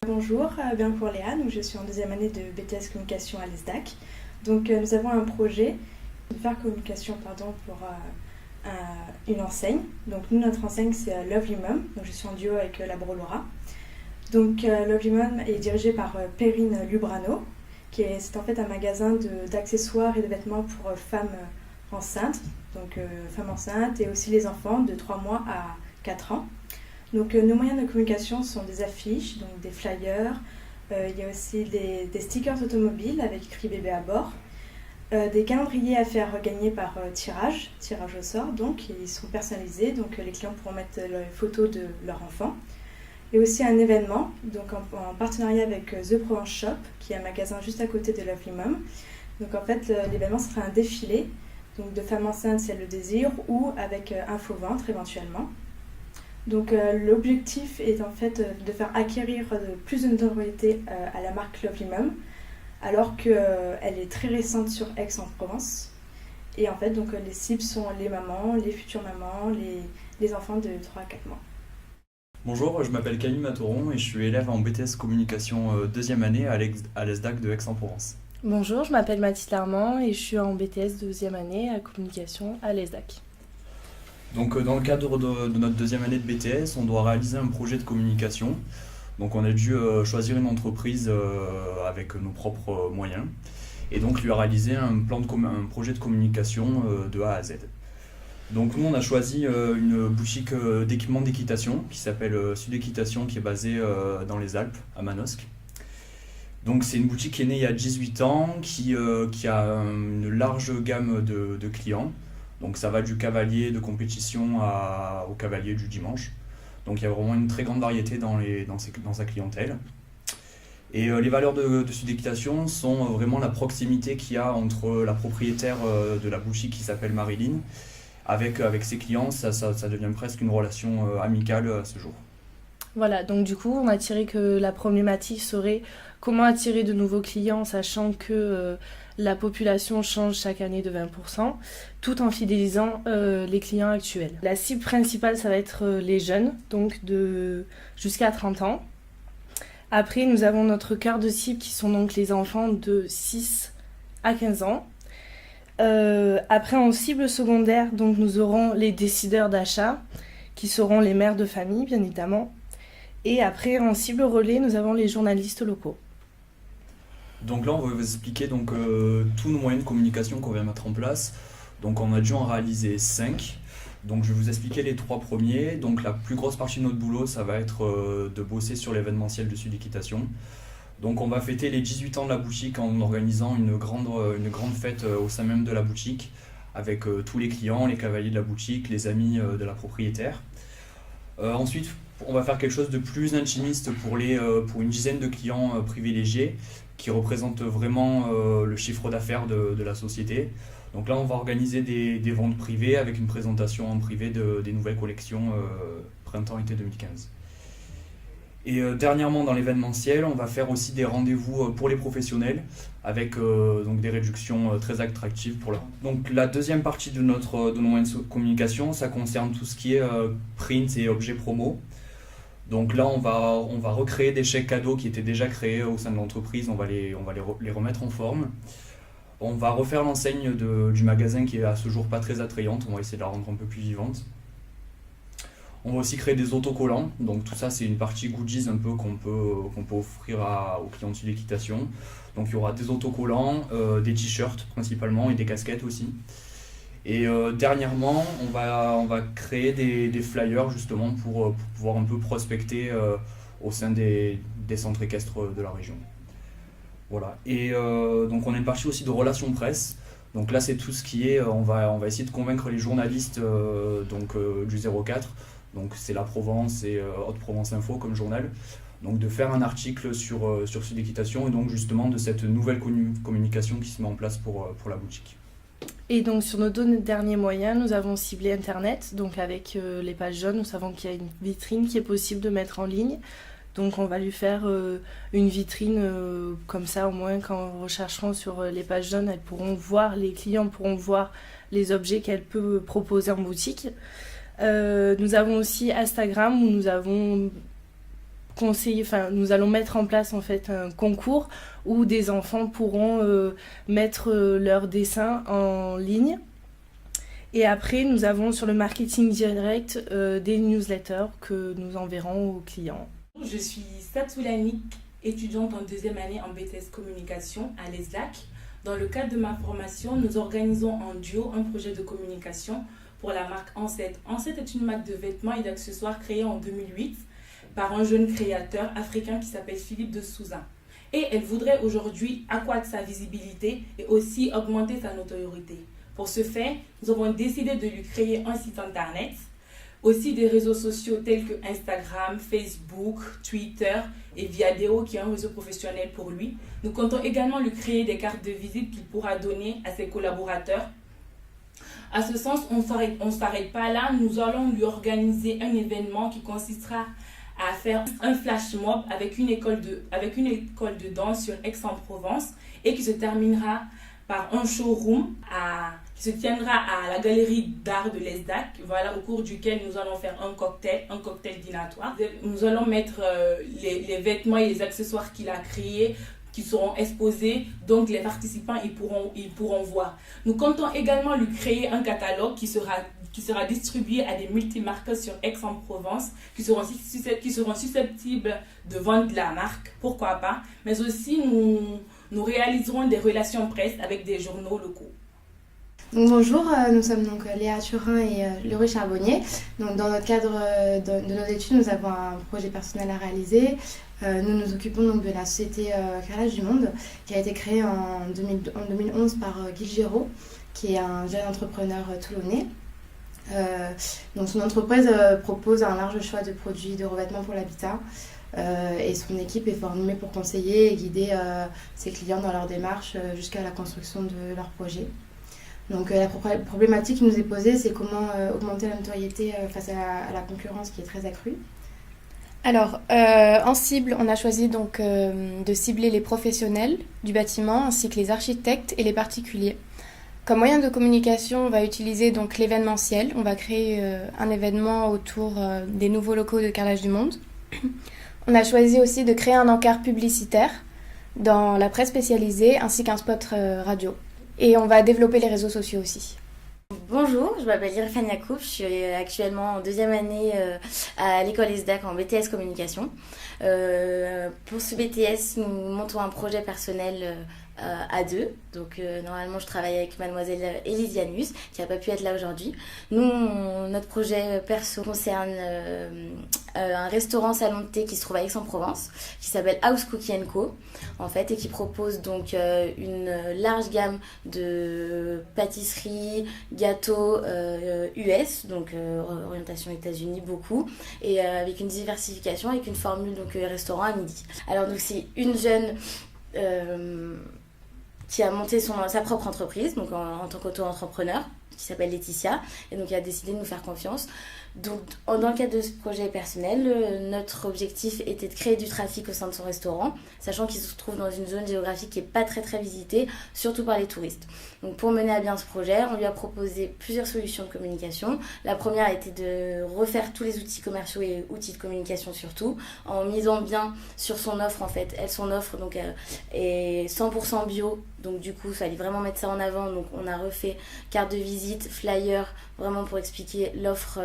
Bonjour, Biancourt Léa, donc je suis en deuxième année de BTS Communication à l'ESDAC. Donc nous avons un projet de faire communication pour une enseigne. Donc nous, notre enseigne, c'est Lovely Mom, donc je suis en duo avec Labro Laura. Donc Lovely Mom est dirigée par Perrine Lubrano, c'est en fait un magasin d'accessoires et de vêtements pour femmes enceintes, femmes enceintes et aussi les enfants de 3 mois à 4 ans. Donc nos moyens de communication sont des affiches, donc des flyers, il y a aussi des stickers automobiles avec écrit bébé à bord, des calendriers à faire gagner par tirage au sort, donc ils sont personnalisés, donc les clients pourront mettre les photos de leur enfant. Et aussi un événement, donc en partenariat avec The Provence Shop, qui est un magasin juste à côté de Lovely Mom. Donc en fait l'événement sera un défilé, donc de femmes enceintes si elles le désirent, ou avec info-vente éventuellement. Donc l'objectif est en fait de faire acquérir plus de notoriété à la marque Lovely Mom, alors qu'elle est très récente sur Aix-en-Provence. Et en fait, donc, les cibles sont les mamans, les futures mamans, les enfants de 3 à 4 mois. Bonjour, je m'appelle Camille Matoron et je suis élève en BTS Communication deuxième année à l'ESDAC de Aix-en-Provence. Bonjour, je m'appelle Mathilde Armand et je suis en BTS deuxième année à Communication à l'ESDAC. Donc dans le cadre de notre deuxième année de BTS, on doit réaliser un projet de communication. Donc on a dû choisir une entreprise avec nos propres moyens et donc lui réaliser un projet de communication de A à Z. Donc nous on a choisi une boutique d'équipement d'équitation qui s'appelle Sud Équitation, qui est basée dans les Alpes, à Manosque. Donc c'est une boutique qui est née il y a 18 ans, qui a une large gamme de clients. Donc ça va du cavalier de compétition au cavalier du dimanche. Donc il y a vraiment une très grande variété dans sa clientèle. Et les valeurs de Sud Équitation sont vraiment la proximité qu'il y a entre la propriétaire de la boutique qui s'appelle Marilyn avec ses clients. Ça devient presque une relation amicale à ce jour. Voilà, donc du coup, on a tiré que la problématique serait comment attirer de nouveaux clients, sachant que la population change chaque année de 20%, tout en fidélisant les clients actuels. La cible principale, ça va être les jeunes, donc jusqu'à 30 ans. Après, nous avons notre cœur de cible qui sont donc les enfants de 6 à 15 ans. Après, en cible secondaire, donc nous aurons les décideurs d'achat, qui seront les mères de famille, bien évidemment. Et après, en cible relais, nous avons les journalistes locaux. Donc là, on va vous expliquer tous nos moyens de communication qu'on vient mettre en place. Donc on a dû en réaliser 5. Donc je vais vous expliquer les 3 premiers. Donc la plus grosse partie de notre boulot, ça va être de bosser sur l'événementiel de Sud Équitation. Donc on va fêter les 18 ans de la boutique en organisant une grande fête au sein même de la boutique, avec tous les clients, les cavaliers de la boutique, les amis de la propriétaire. Ensuite, on va faire quelque chose de plus intimiste pour une dizaine de clients privilégiés qui représentent vraiment le chiffre d'affaires de la société. Donc là, on va organiser des ventes privées avec une présentation en privé des nouvelles collections printemps-été 2015. Et dernièrement, dans l'événementiel, on va faire aussi des rendez-vous pour les professionnels avec donc des réductions très attractives pour leur. Donc la deuxième partie de nos moyens de communication, ça concerne tout ce qui est print et objets promo. Donc là, on va recréer des chèques cadeaux qui étaient déjà créés au sein de l'entreprise, on va les remettre en forme. On va refaire l'enseigne du magasin qui est à ce jour pas très attrayante, on va essayer de la rendre un peu plus vivante. On va aussi créer des autocollants, donc tout ça c'est une partie goodies un peu qu'on peut offrir aux clients de Sud Équitation. Donc il y aura des autocollants, des t-shirts principalement et des casquettes aussi. Et dernièrement, on va créer des flyers justement pour pouvoir un peu prospecter au sein des centres équestres de la région. Voilà. Et donc on a une partie aussi de relations presse. Donc là c'est tout ce qui est, on va essayer de convaincre les journalistes du 04. Donc c'est La Provence et Haute-Provence Info comme journal. Donc de faire un article sur Sud Équitation et donc justement de cette nouvelle communication qui se met en place pour la boutique. Et donc sur nos 2 derniers moyens, nous avons ciblé Internet. Donc avec les pages jaunes, nous savons qu'il y a une vitrine qui est possible de mettre en ligne. Donc on va lui faire une vitrine comme ça, au moins quand on rechercheront sur les pages jaunes, les clients pourront voir les objets qu'elle peut proposer en boutique. Nous avons aussi Instagram où nous avons nous allons mettre en place en fait un concours où des enfants pourront mettre leurs dessins en ligne. Et après, nous avons sur le marketing direct des newsletters que nous enverrons aux clients. Je suis Satoulanik, étudiante en deuxième année en BTS Communication à l'ESDAC. Dans le cadre de ma formation, nous organisons en duo un projet de communication pour la marque Ancêtre. Ancêtre est une marque de vêtements et d'accessoires créée en 2008 par un jeune créateur africain qui s'appelle Philippe de Souza. Et elle voudrait aujourd'hui accroître sa visibilité et aussi augmenter sa notoriété. Pour ce faire, nous avons décidé de lui créer un site internet, aussi des réseaux sociaux tels que Instagram, Facebook, Twitter et Viadeo qui est un réseau professionnel pour lui. Nous comptons également lui créer des cartes de visite qu'il pourra donner à ses collaborateurs. À ce sens, on ne s'arrête pas là, nous allons lui organiser un événement qui consistera à faire un flash mob avec une école de danse sur Aix-en-Provence et qui se terminera par un showroom qui se tiendra à la galerie d'art de l'ESDAC, voilà, au cours duquel nous allons faire un cocktail dînatoire. Nous allons mettre les vêtements et les accessoires qu'il a créés qui seront exposés, donc les participants ils pourront voir. Nous comptons également lui créer un catalogue qui sera distribué à des multimarques sur Aix-en-Provence qui seront susceptibles de vendre la marque, pourquoi pas, mais aussi nous réaliserons des relations presse avec des journaux locaux. Donc, bonjour, nous sommes donc Léa Turin et Laurie Charbonnier. Donc, dans notre cadre de nos études, nous avons un projet personnel à réaliser. Nous nous occupons donc de la société Carrelage du Monde qui a été créée en 2011 par Guy Giraud, qui est un jeune entrepreneur toulonnais. Donc son entreprise propose un large choix de produits de revêtements pour l'habitat et son équipe est formée pour conseiller et guider ses clients dans leur démarche jusqu'à la construction de leur projet. Donc la problématique qui nous est posée, c'est comment augmenter la notoriété face à la concurrence qui est très accrue. Alors, en cible, on a choisi donc de cibler les professionnels du bâtiment ainsi que les architectes et les particuliers. Comme moyen de communication, on va utiliser donc l'événementiel. On va créer un événement autour des nouveaux locaux de Carrelage du Monde. On a choisi aussi de créer un encart publicitaire dans la presse spécialisée ainsi qu'un spot radio. Et on va développer les réseaux sociaux aussi. Bonjour, je m'appelle Irfan Yacoub, je suis actuellement en deuxième année à l'école ESDAC en BTS Communication. Pour ce BTS, nous montons un projet personnel à deux. Donc normalement je travaille avec mademoiselle Élise Janus qui n'a pas pu être là aujourd'hui. Nous, notre projet perso concerne un restaurant salon de thé qui se trouve à Aix-en-Provence qui s'appelle House Cookie & Co en fait et qui propose donc une large gamme de pâtisseries, gâteaux US, donc orientation États-Unis beaucoup et avec une diversification avec une formule donc restaurant à midi. Alors donc c'est une jeune qui a monté sa propre entreprise, donc en tant qu'auto-entrepreneur, qui s'appelle Laetitia, et donc qui a décidé de nous faire confiance. Donc, dans le cadre de ce projet personnel, notre objectif était de créer du trafic au sein de son restaurant, sachant qu'il se trouve dans une zone géographique qui n'est pas très très visitée, surtout par les touristes. Donc, pour mener à bien ce projet, on lui a proposé plusieurs solutions de communication. La première était de refaire tous les outils commerciaux et outils de communication surtout, en misant bien sur son offre en fait. Son offre donc, est 100% bio, donc du coup, il fallait vraiment mettre ça en avant. Donc, on a refait carte de visite, flyer, vraiment pour expliquer l'offre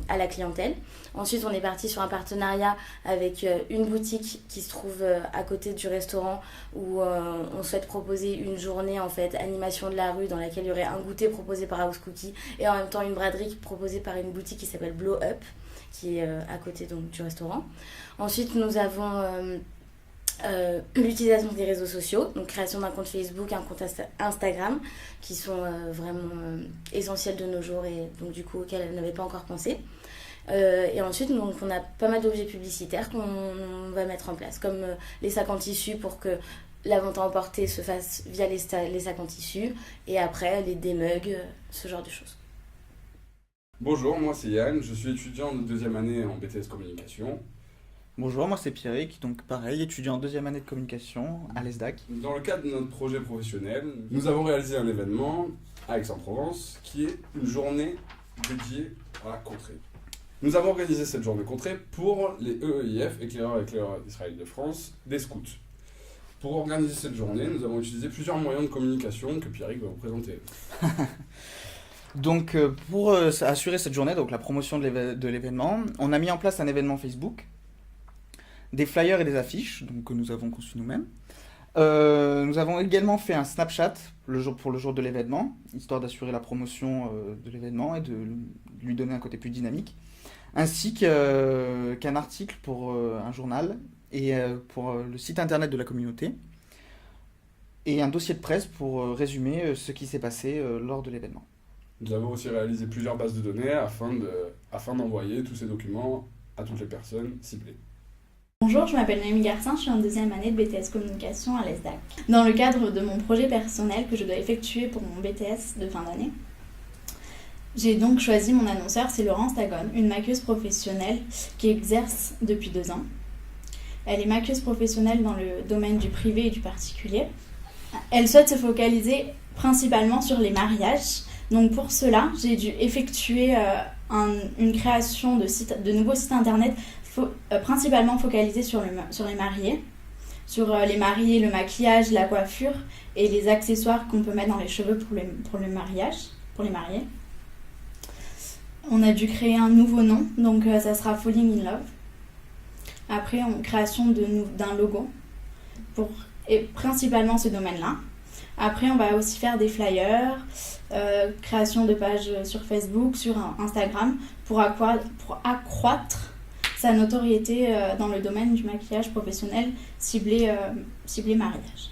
à la clientèle. Ensuite, on est parti sur un partenariat avec une boutique qui se trouve à côté du restaurant où on souhaite proposer une journée en fait animation de la rue dans laquelle il y aurait un goûter proposé par House Cookie et en même temps une braderie proposée par une boutique qui s'appelle Blow Up qui est à côté donc, du restaurant. Ensuite, nous avons l'utilisation des réseaux sociaux, donc création d'un compte Facebook, un compte Instagram qui sont vraiment essentiels de nos jours et donc du coup auxquels elle n'avait pas encore pensé. Et ensuite donc, on a pas mal d'objets publicitaires qu'on va mettre en place comme les sacs en tissu pour que la vente à emporter se fasse via les sacs en tissu et après les démugs, ce genre de choses. Bonjour, moi c'est Yann, je suis étudiant de deuxième année en BTS Communication. Bonjour, moi c'est Pierrick, donc pareil, étudiant en deuxième année de communication à l'ESDAC. Dans le cadre de notre projet professionnel, nous avons réalisé un événement à Aix-en-Provence qui est une journée dédiée à la contrée. Nous avons organisé cette journée contrée pour les EEIF, éclaireurs et éclaireurs d'Israël de France, des scouts. Pour organiser cette journée, nous avons utilisé plusieurs moyens de communication que Pierrick va vous présenter. Donc pour assurer cette journée, donc la promotion de l'événement, on a mis en place un événement Facebook, des flyers et des affiches donc, que nous avons conçus nous-mêmes. Nous avons également fait un Snapchat pour le jour de l'événement, histoire d'assurer la promotion de l'événement et de lui donner un côté plus dynamique, ainsi qu'un article pour un journal et pour le site internet de la communauté, et un dossier de presse pour résumer ce qui s'est passé lors de l'événement. Nous avons aussi réalisé plusieurs bases de données afin d'envoyer tous ces documents à toutes les personnes ciblées. Bonjour, je m'appelle Noémie Garcin, je suis en deuxième année de BTS Communication à l'ESDAC. Dans le cadre de mon projet personnel que je dois effectuer pour mon BTS de fin d'année, j'ai donc choisi mon annonceur, c'est Laurence Tagon, une maquilleuse professionnelle qui exerce depuis 2 ans. Elle est maquilleuse professionnelle dans le domaine du privé et du particulier. Elle souhaite se focaliser principalement sur les mariages. Donc pour cela, j'ai dû effectuer une création de nouveaux sites internet principalement focalisés sur les mariés. Sur les mariés, le maquillage, la coiffure et les accessoires qu'on peut mettre dans les cheveux pour le mariage, pour les mariés. On a dû créer un nouveau nom, donc ça sera Falling in Love. Après, création d'un logo et principalement ce domaine-là. Après, on va aussi faire des flyers, création de pages sur Facebook, sur Instagram, pour accroître sa notoriété dans le domaine du maquillage professionnel ciblé mariage.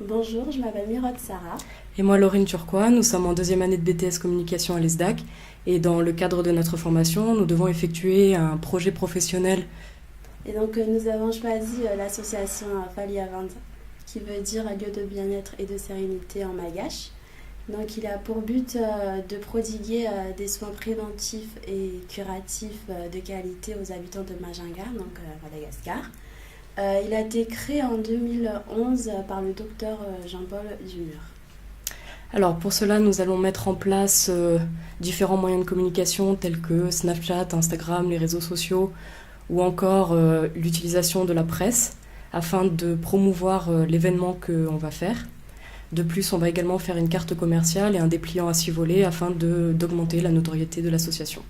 Bonjour, je m'appelle Mirod Sarah. Et moi, Laurine Turquois, nous sommes en deuxième année de BTS Communication à l'ESDAC. Et dans le cadre de notre formation, nous devons effectuer un projet professionnel. Et donc, nous avons choisi l'association Fali Avant, qui veut dire lieu de bien-être et de sérénité en malgache. Donc, il a pour but de prodiguer des soins préventifs et curatifs de qualité aux habitants de Majinga, donc Madagascar. Il a été créé en 2011 par le docteur Jean-Paul Dumur. Alors pour cela, nous allons mettre en place différents moyens de communication tels que Snapchat, Instagram, les réseaux sociaux ou encore l'utilisation de la presse afin de promouvoir l'événement qu'on va faire. De plus, on va également faire une carte commerciale et un dépliant à 6 volets afin d'augmenter la notoriété de l'association.